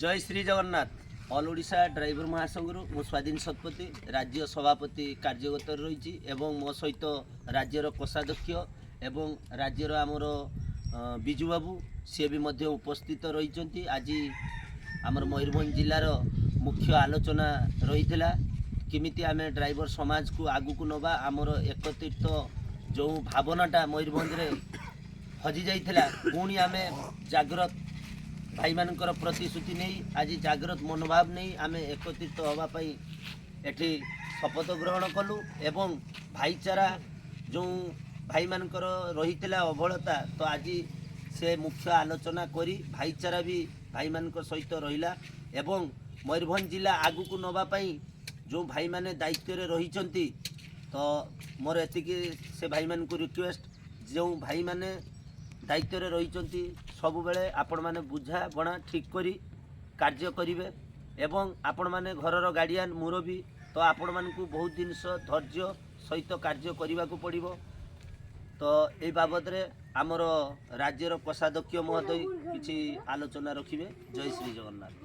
जय Shri Jagannath all Odisha driver महासंघ मु स्वाधीन शतपथी राज्य सभापति कार्यगत रही एवं मो सहित राज्यर कोषाध्यक्ष एवं राज्यर आमर बिजू बाबू सी भी मध्य उपस्थित रही। आज आमर मयूरभंज जिलार मुख्य आलोचना रही किमिति आमे ड्राइवर समाज को आगु को नबा आमर एकत्रित जो भावनाटा मयूरभंज रे हजि जाइथिला पुणी आमे जागृत भाई मानकर प्रतिश्रुति नहीं आज जागृत मनोभाव नहीं आमे एकत्रित होगापाई एठी शपथ ग्रहण कलु एवं भाईचारा जो भाई मानकर रही अवहेलता तो आज से मुख्य आलोचना करी भाईचारा भी भाई मानकर सहित रहिला एवं मयूरभंज जिला आगु को नबापाई जो भाई माने दायित्व रे रही तो मोर एतिकी से भाई मान को रिक्वेस्ट जो भाई माने दायित्व रे रही सब बेले आपण माने बुझा बणा ठीक करी कार्य करिवे एवं आपण माने घरर गार्डियन मुरबी तो आपण मान को बहुत जिनस धैर्य सहित कार्य करने को पड़िबो। तो ए बाबद रे आमर राज्यर कोषाध्यक्ष महोदय किछि आलोचना रखिबे। जय श्री जगन्नाथ।